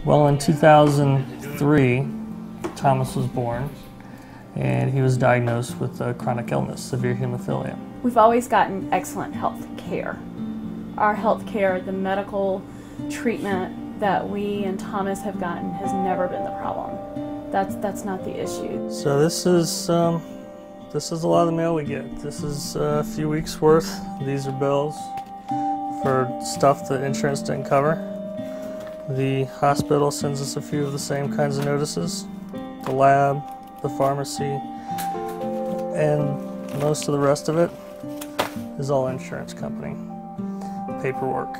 Well, in 2003, Thomas was born, and he was diagnosed with a chronic illness, severe hemophilia. We've always gotten excellent health care. Our health care, the medical treatment that we and Thomas have gotten has never been the problem. That's not the issue. So this is a lot of the mail we get. This is a few weeks worth. These are bills for stuff that insurance didn't cover. The hospital sends us a few of the same kinds of notices. The lab, the pharmacy, and most of the rest of it is all insurance company paperwork.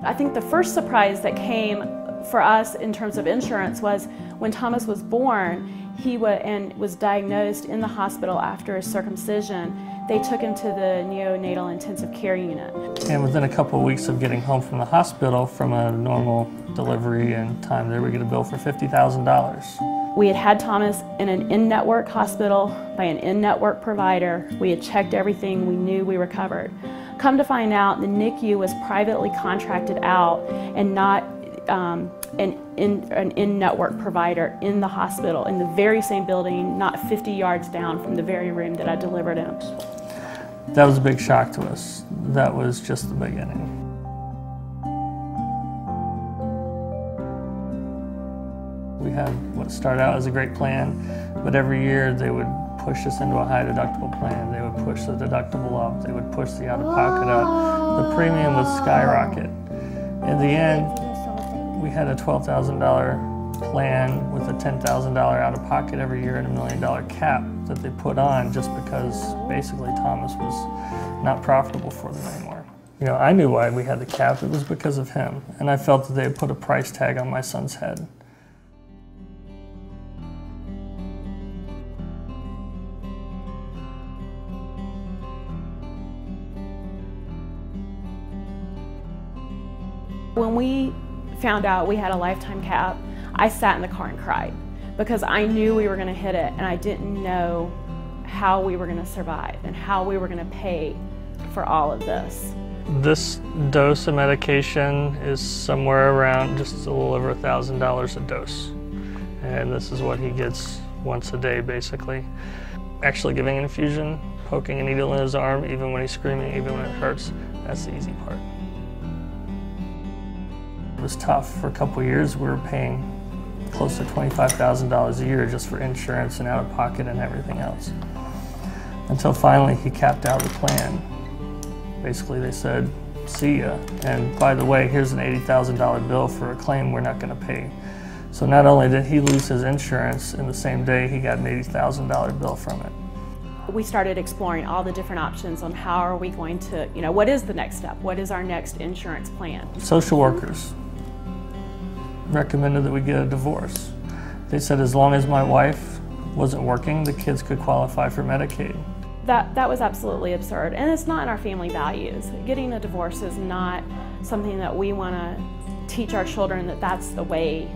I think the first surprise that came for us in terms of insurance was when Thomas was born. He was diagnosed in the hospital after a circumcision. They took him to the neonatal intensive care unit. And within a couple of weeks of getting home from the hospital from a normal delivery and time there, we get a bill for $50,000. We had Thomas in an in-network hospital by an in-network provider. We had checked everything. We knew we were covered. Come to find out, the NICU was privately contracted out and not an in-network provider in the hospital, in the very same building, not 50 yards down from the very room that I delivered him. That was a big shock to us. That was just the beginning. We had what started out as a great plan, but every year they would push us into a high deductible plan. They would push the deductible up. They would push the out-of-pocket up. The premium would skyrocket. In the end, we had a $12,000 plan with a $10,000 out-of-pocket every year and $1 million cap that they put on just because basically Thomas was not profitable for them anymore. You know, I knew why we had the cap. It was because of him, and I felt that they had put a price tag on my son's head. When we found out we had a lifetime cap, I sat in the car and cried because I knew we were going to hit it, and I didn't know how we were going to survive and how we were going to pay for all of this. This dose of medication is somewhere around just a little over $1,000 a dose, and this is what he gets once a day basically. Actually giving an infusion, poking a needle in his arm, even when he's screaming, even when it hurts, that's the easy part. It was tough. For a couple of years we were paying close to $25,000 a year just for insurance and out-of-pocket and everything else. Until finally he capped out the plan. Basically they said, see ya, and by the way, here's an $80,000 bill for a claim we're not going to pay. So not only did he lose his insurance, in the same day he got an $80,000 bill from it. We started exploring all the different options on how are we going to, what is the next step? What is our next insurance plan? Social workers recommended that we get a divorce. They said as long as my wife wasn't working, the kids could qualify for Medicaid. That was absolutely absurd, and it's not in our family values. Getting a divorce is not something that we want to teach our children, that that's the way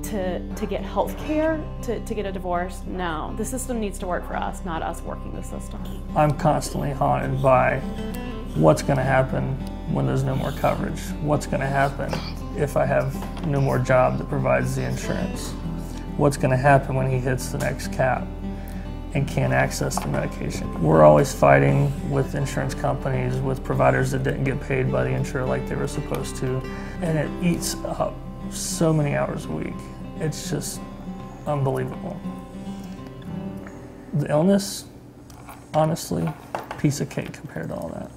to get health care, to get a divorce. No, the system needs to work for us, not us working the system. I'm constantly haunted by what's going to happen when there's no more coverage. What's going to happen if I have no more job that provides the insurance? What's going to happen when he hits the next cap and can't access the medication? We're always fighting with insurance companies, with providers that didn't get paid by the insurer like they were supposed to, and it eats up so many hours a week. It's just unbelievable. The illness, honestly, piece of cake compared to all that.